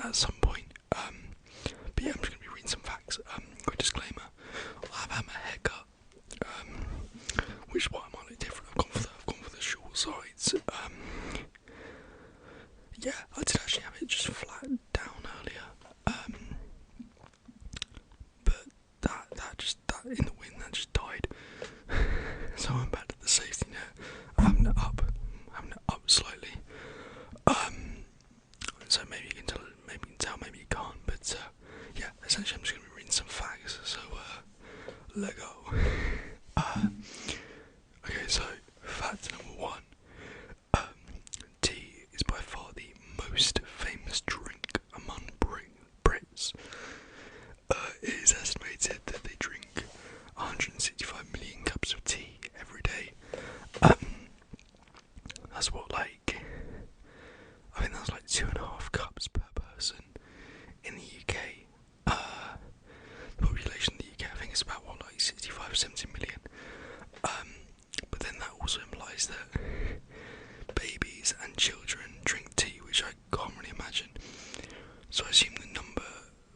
at some point. But yeah, I'm just going to be reading some facts. Quick disclaimer, I have had my hair cut, which is why I might look different. I've gone for the short sides. Yeah, I did actually have it just flat down earlier. But that in the wind, that just died. So I'm back to the safety net. I'm having it up slightly. So maybe you can tell, maybe you can't. But yeah, essentially I'm just going to be reading some facts. So let go. Okay, so fact number 1. Tea is by far the most famous drink among Brits. It is estimated that they drink 165 million cups of tea every day. That's what, I think that's 2.5 cups per person in the UK. The population in the UK, I think, is about 65-70 million. But then that also implies that babies and children drink tea, which I can't really imagine. So I assume the number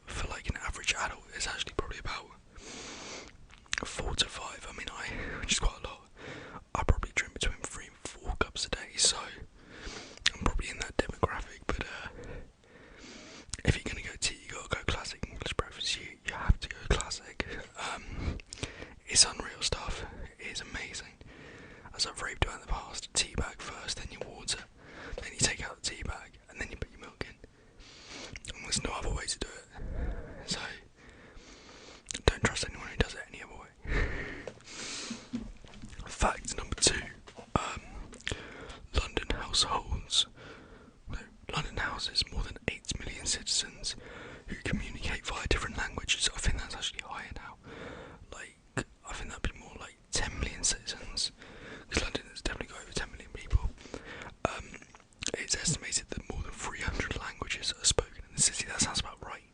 for an average adult is actually probably about 4 to 5. I mean, which is quite a lot. I probably drink between 3 and 4 cups a day, so I'm probably in that demographic. But if you're gonna go tea, you gotta go classic English breakfast. You have to go classic. It's unreal stuff. It is amazing. As I've raved about in the past, tea bag first, then your water, then you take out the tea bag, and then you put your milk in. And there's no other way to do it. So don't trust anyone who does it any other way. Fact number 2. London houses more than 8 million citizens who communicate via different languages. I think that's actually higher now. I think that'd be more 10 million citizens, because London has definitely got over 10 million people. It's estimated that more than 300 languages are spoken in the city. That sounds about right.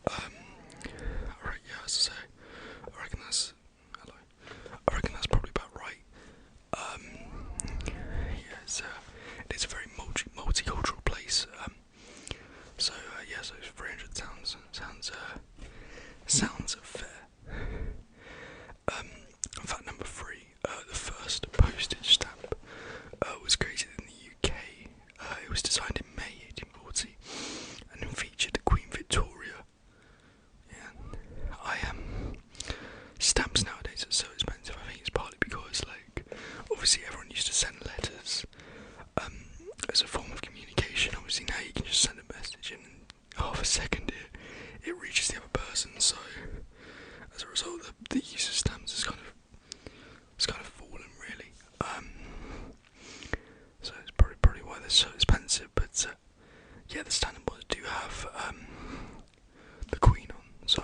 Alright, yeah, as I say, I reckon that's probably about right. Yeah, it is a very multicultural place. So 300 sounds fair. Fact number 3, the first postage stamp was created in the UK. It was designed in May 1840 and featured Queen Victoria. Yeah, stamps nowadays are so expensive. I think it's partly because obviously everyone used to send letters as a form of communication. Obviously now you can just send a message and in half a second it reaches the other person. So as a result, the use of stamps is kind of fallen, really. So it's probably why they're so expensive. But yeah, the standard ones do have the Queen on. So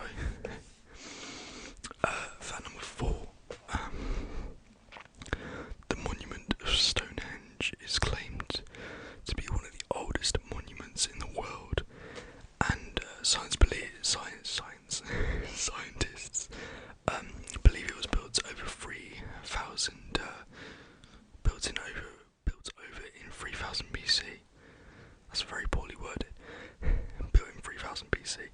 fact number 4. The monument of Stonehenge is claimed to be one of the oldest monuments in the world, and scientists believe it was built over 3,000. Built over in 3,000 BC. That's very poorly worded. Built in 3,000 BC.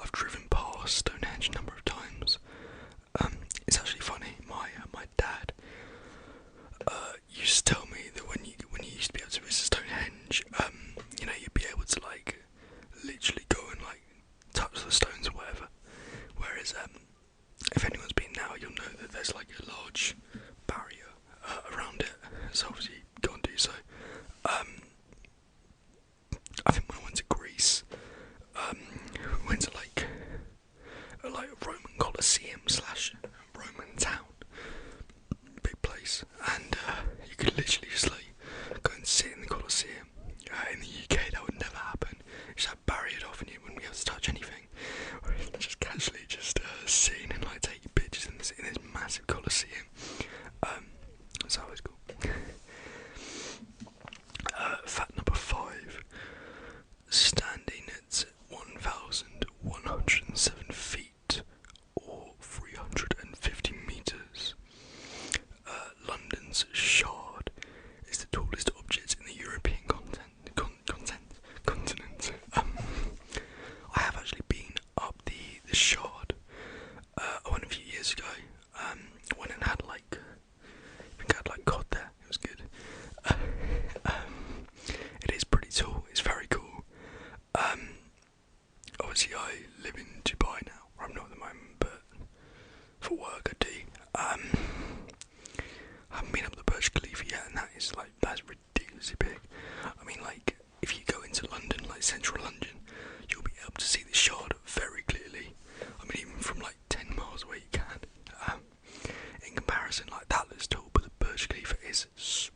I've driven past Stonehenge a number of times. It's actually funny. My dad used to tell me that when you used to be able to visit Stonehenge, you'd be able to literally go and touch the stones or whatever. Whereas if anyone's been now, you'll know that there's a large barrier around it. So obviously you can't do so. I think when I went to Greece, we went to ridiculously big. I mean, like, if you go into London, like central London, you'll be able to see the Shard very clearly. I mean, even from like 10 miles away you can. In comparison, like, that looks tall, but the Burj Khalifa is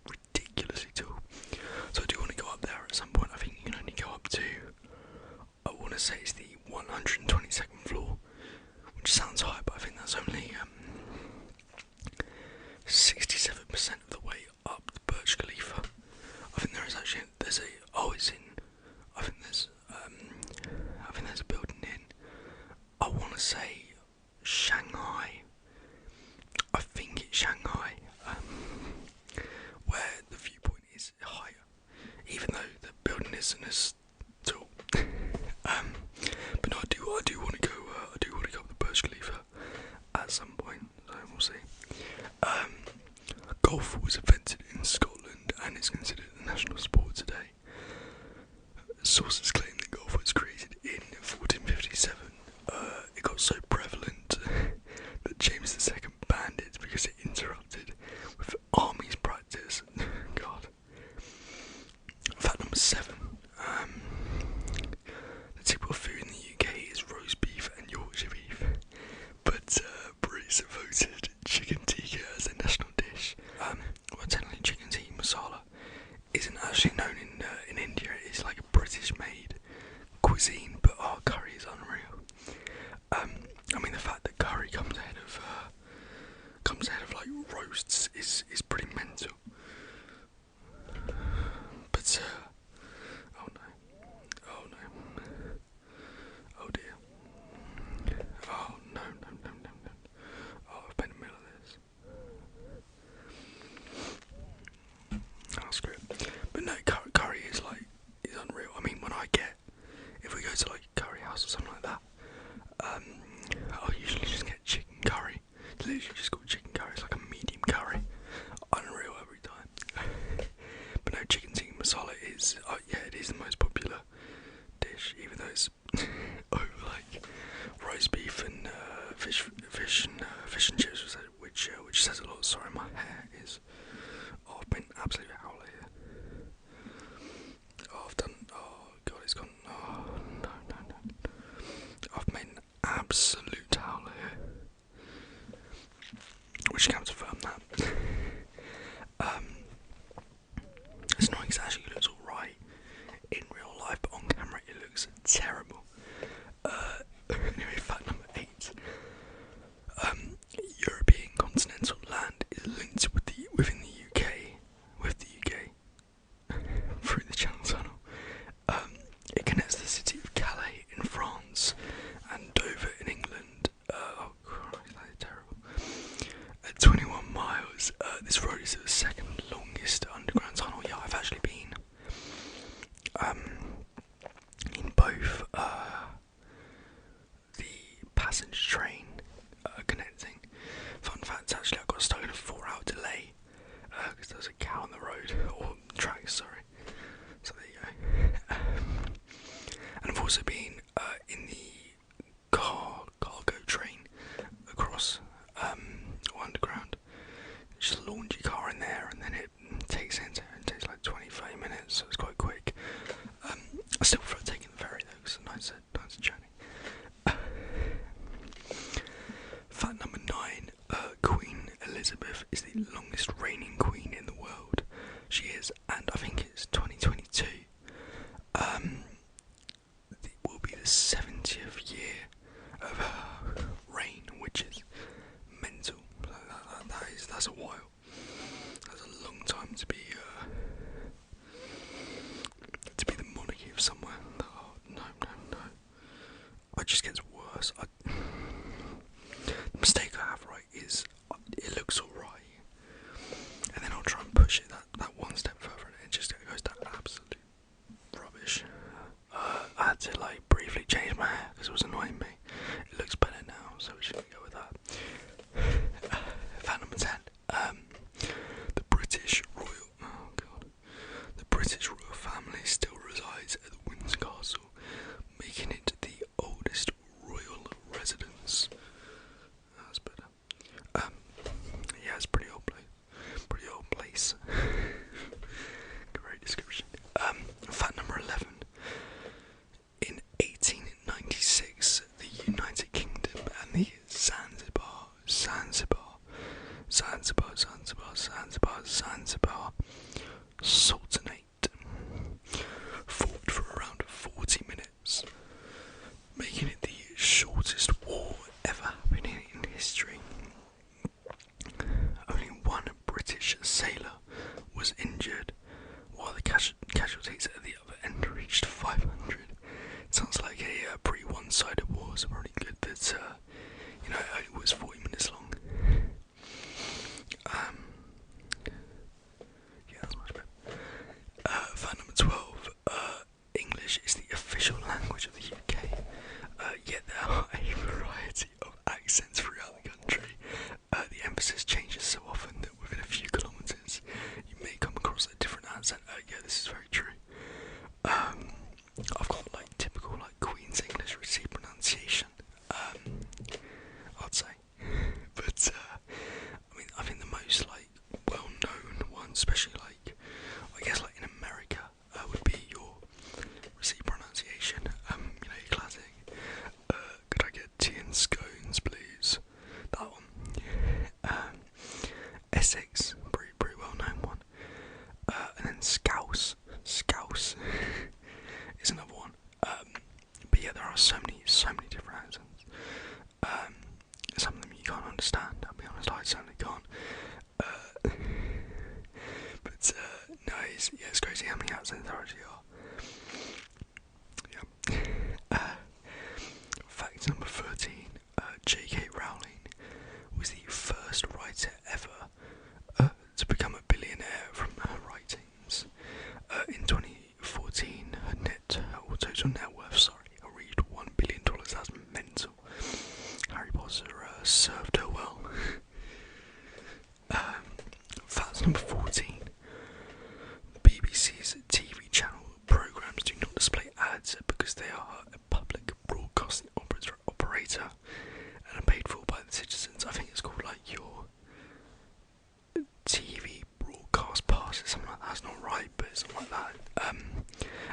ridiculously tall. So I do want to go up there at some point. I think you can only go up to, I want to say it's the 122nd floor, which sounds high, but I think that's only 67% of the way up the Burj Khalifa. I think there is actually, I think there's a building in, I want to say Shanghai. I think it's Shanghai, where the viewpoint is higher, even though the building isn't as tall. But no, I do want to go. I do want to go up the Burj Khalifa at some point. So we'll see. Golf was invented in Scotland and is considered a national sport today. Sources claim that golf was created in 1457. It got so prevalent that James II banned it because it interrupted with armies practice. God. Fact number 7. The typical food in the UK is roast beef and Yorkshire beef, but Brits voted chicken tikka as a national dish. Well, technically chicken tikka masala isn't actually known in India. It's like a British-made cuisine, but our curry is unreal. I mean, the fact that curry comes ahead of like roasts is pretty mental. But oh no, oh dear, oh no. Oh, I've been in the middle of this. Oh, screw it. But no, curry is unreal. I mean, if we go to like a curry house or something like that, I'll usually just get chicken curry. It's literally just called chicken curry. It's like a medium curry. Unreal every time. But no, chicken tikka masala is, it is the most popular dish, even though it's over like roast beef and fish and chips, which says a lot. Sorry, my hair is. Oh, I've been absolutely howler here. Oh, oh god, it's gone. Oh no. I've made an absolute howler here, which can confirm that. It's annoying because it actually looks alright in real life, but on camera it looks terrible. Anyway, fact number 8. European continental land is linked within the UK, through the Channel Tunnel. It connects the city of Calais in France and Dover in England. Oh Christ, that is terrible. At 21 miles, this road is the second longest underground tunnel. Yeah, I've actually been in both the passenger train connecting. Fun fact, actually, I got stuck in a 4-hour delay because there was a cow on the road, or tracks, sorry. So there you go. And I've also been in the cargo train across underground. Just launch your car in there, and then it takes like 20-30 minutes, so it's quite quick. I still prefer taking the ferry though, because it's a nice journey. Fact number 9. Queen Elizabeth is the longest reigning queen in the world. She is, and I think it's 2022. It will be the 70th year of her reign, which is mental. That's a while. That's a long time to be the monarchy of somewhere. Oh, no. It just gets worse. The mistake I have, right, is it looks alright, and then I'll try and push it that one step further, and it goes to absolute rubbish. I had to like briefly change my hair because it was annoying me. It looks better now, so we should go with that. Fact number 10. The British royal family still resides at the Windsor Castle, making it the oldest royal residence. That's better. Yeah, it's a pretty old place. Great. Sultanate fought for around 40 minutes, making it the shortest war ever happening in history. Only one British sailor was injured, while the casualties at the other end reached 500. Sounds like a pretty one-sided war, so probably good that, it only was 40 minutes long. Yeah, that's much better. Fact number 12. English is the official language of the UK, yet there are a variety of accents throughout the country. The emphasis changes so often that within a few kilometres you may come across a different accent. Yeah, this is very true. I've got typical Queen's English received pronunciation, I'd say, but I think the most well-known one, especially I guess in America, would be your received pronunciation. Your classic. Could I get tea and scones, please? That one. Essex, pretty well-known one. And then Scouse is another one. But yeah, there are so many different accents. Some of them you can't understand. I'll be honest, I certainly can't. But no, it's crazy how many accents there actually are. Yeah. Fact number 13. J.K. Rowling was the first writer ever to become a billionaire from her writings. In 2014, her total net worth, reached $1 billion. That's mental. Harry Potter served her well. Fact number 14. BBC's TV channel programmes do not display ads because they are a public broadcasting operator and are paid for by the citizens. I think it's called your TV broadcast pass or something like that. That's not right, but it's something like that.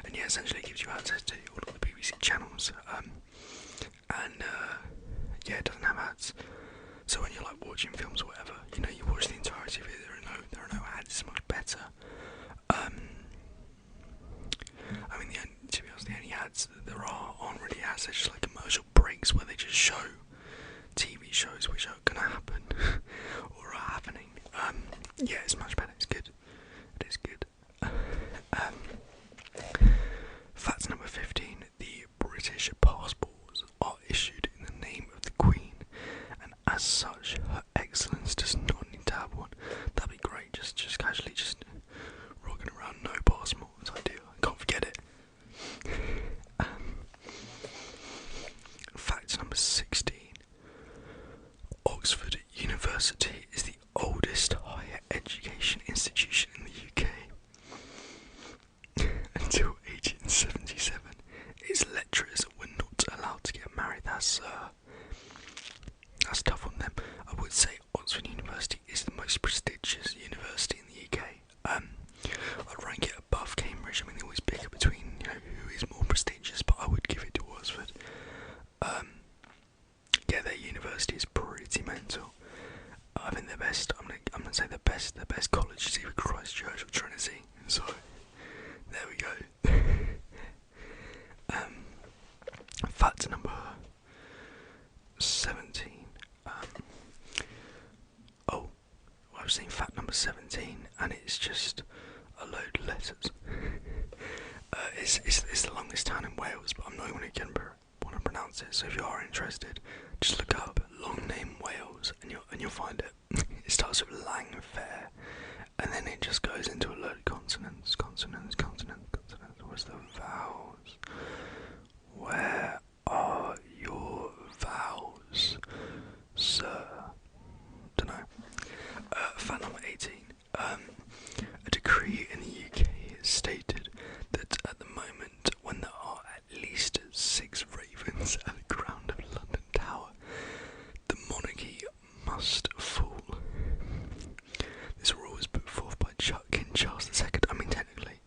And yeah, essentially it gives you access to all of the BBC channels. Yeah, it doesn't have ads. So when you're watching films or whatever, you watch the entirety of it. There are no ads. It's much better. To be honest, the only ads that there aren't really ads. They're just commercial breaks where they just show TV shows which are gonna happen or are happening. Yeah, it's much better. It's good. It is good. Fact number 15. The British passports are issued in the name of the Queen, and as such, Her Excellence does not need to have one. That'd be great. Just casually, rocking around no passport. It's ideal. I can't forget it. Fact number 16. Oxford University is the oldest higher education institution in the UK. Until 1877, its lecturers were not allowed to get married. That's tough on them. I would say Oxford University is the most prestigious university in the UK. I'd rank it above Cambridge. They always pick between who is more prestigious, but I would give it to Oxford. Yeah, their university is pretty mental. I think the best. I'm gonna say the best college is either Christchurch or Trinity. So there we go. Fact number 17. I've seen fact number 17, and it's just a load of letters. It's the longest town in Wales, but I'm not even going to want to pronounce it. So if you are interested, just look up long name Wales, and you'll find it. It starts with Langfair, and then it just goes into a load of consonants. Where's the vowels? Where are your vowels, sir? Dunno. Fact number 18. A decree in the UK stated that at the moment, when there are at least 6 ravens at the ground of London Tower, the monarchy must fall. This rule was put forth by King Charles II. Technically,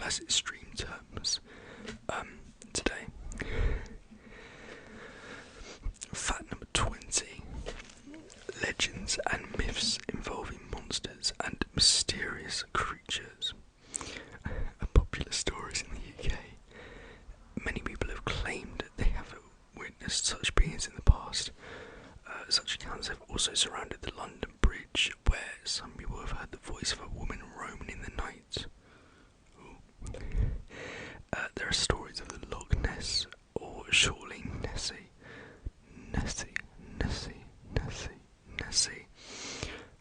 as extreme terms today. Fact number 20. Legends and myths involving monsters and mysterious creatures are popular stories in the UK. Many people have claimed that they have witnessed such beings in the past. Such accounts have also surrounded the London Bridge, where some people have heard the voice of a woman roaming in the night. There are stories of the Loch Ness, or surely Nessie,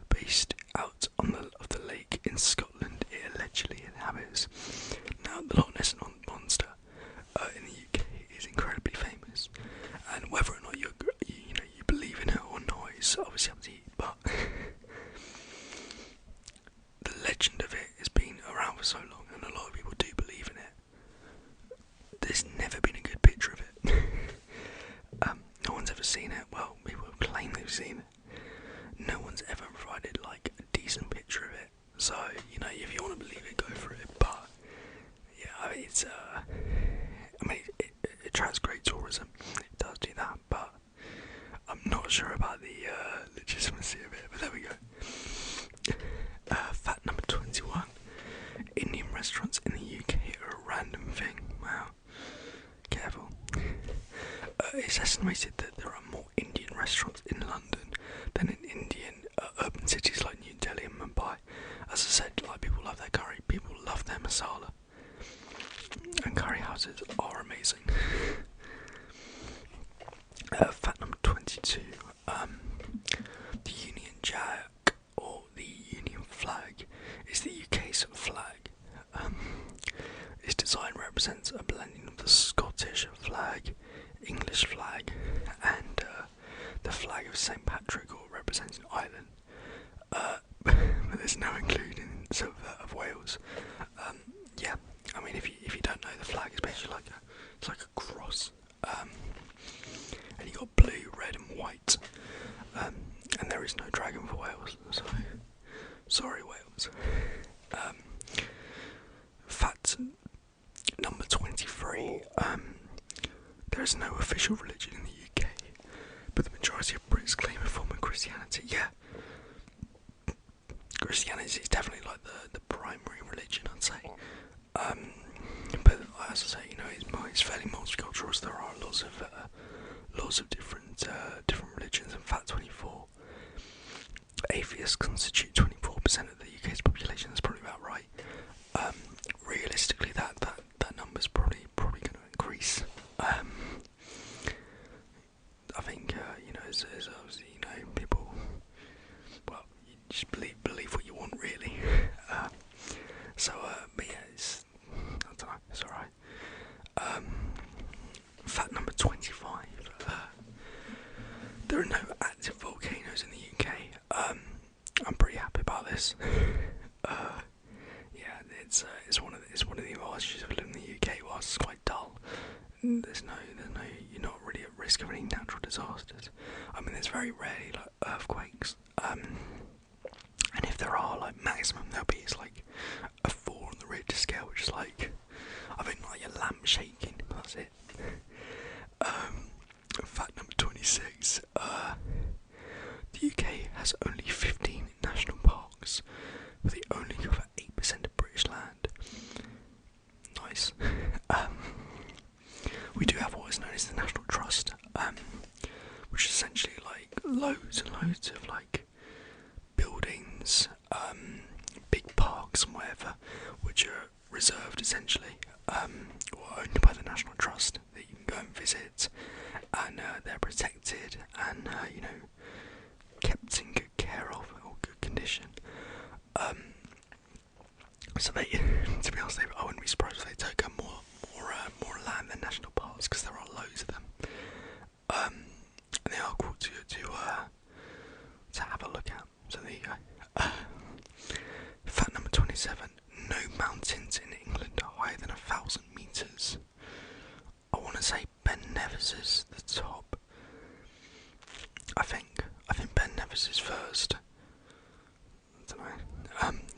based out on the lake in Scotland. It allegedly inhabits. Now, the Loch Ness monster in the UK is incredibly famous, and whether or not you believe in it or not is obviously up to you. But the legend of it has been around for so long, and a lot of people do believe in it. There's never been a good picture of it. No one's ever seen it. Well, people have claimed they've seen it. No one's ever provided like a decent picture of it. So, if you want to believe it, go for it. But yeah, it attracts great tourism. It does do that, but I'm not sure about the legitimacy of it. But there we go. Fact number 21. Indian restaurants in the UK are a random thing. Wow. Careful. It's estimated that there are more Indian restaurants in London than in Indian urban cities like New Delhi and Mumbai. As I said, people love their curry, people love their masala, and curry houses are amazing. Fact number 22. The Union Jack, or the Union flag, is the UK's flag. Its design represents a blending of the Scottish flag, English flag, and the flag of St Patrick, or representing Ireland. But there's no including of Wales. If you don't know, the flag is basically like a cross, and you got blue, red, and white. And there is no dragon for Wales, so sorry Wales. Fact number 23. There is no official religion in the UK, but the majority of Brits claim a form of Christianity. Yeah, Christianity is definitely like the primary religion, I'd say. But as I say, it's fairly multicultural, so there are lots of different religions. And fact 24. Atheists constitute 24% of the UK's population. That's probably about right. Realistically, that number's probably going to increase. I think as obviously people. Well, you just believe what you want, really. But yeah, I don't know. It's all right. Fact number 25. There are no active volcanoes in the UK. I'm pretty happy about this. Yeah, it's one of the advantages of living in the UK. Whilst it's quite dull, there's no, you're not really at risk of any natural disasters. There's very rarely earthquakes. And if there are, maximum there'll be is a 4 on the Richter scale, which is I think a lamp shaking. That's it. Fact number 26. The UK has only 15 national parks, but they only cover 8% of British land. Nice. We do have what is known as the National Trust, which is essentially loads and loads of buildings, big parks and whatever, which are reserved essentially, or owned by the National Trust, that you can go and visit, and they're protected and kept in good care of, or good condition. So they, to be honest, I wouldn't be surprised if they took up more land than national parks, because there are loads of them. And they are cool to have a look at. So there you go. Fact number 27. No mountains in England are higher than 1,000 metres. I want to say Ben Nevis is the top. I think Ben Nevis is first. I don't know.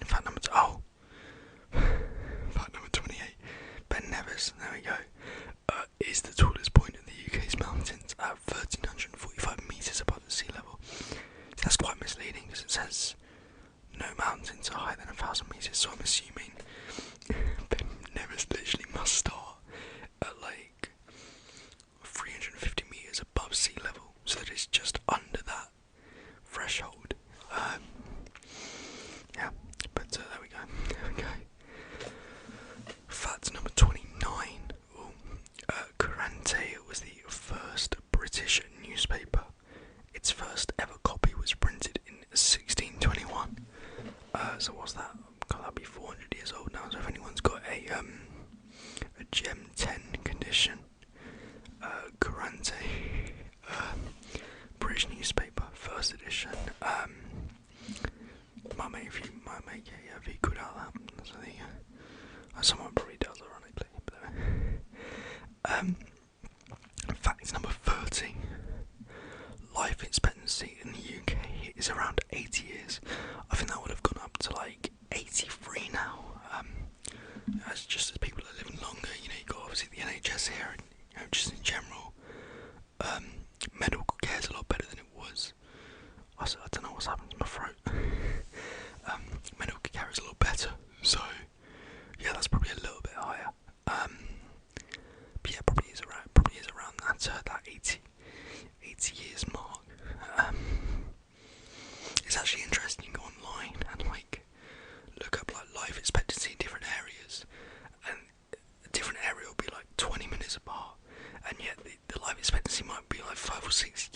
Fact number 28. misleading because it says no mountains are higher than 1,000 meters, so I'm assuming Ben Nevis literally must start at like 350 meters above sea level, so that it's just under that threshold. Yeah, but there we go. Fact number 29. Kurante was the first British newspaper. Its first ever copy was printed in 1621. So what's that? God, that'd be 400 years old now. So if anyone's got a Gem 10 condition, Kurante, British newspaper, first edition. Might make a video out of that. So there you go. Someone probably does, ironically. But, fact number 30. Life expectancy in the UK is around 80 years. I think that would have gone up to like 83 now. As just as people are living longer, you know, you've got obviously the NHS here, and you know, just in general, medical care is a lot better than it was. I don't know what's happened to my throat. Medical care is a lot better, so yeah, that's probably a little bit higher. But yeah, probably is around that 80 years mark. It's actually interesting. You go online and like look up like life expectancy in different areas, and a different area will be like 20 minutes apart, and yet the life expectancy might be like 5 or 6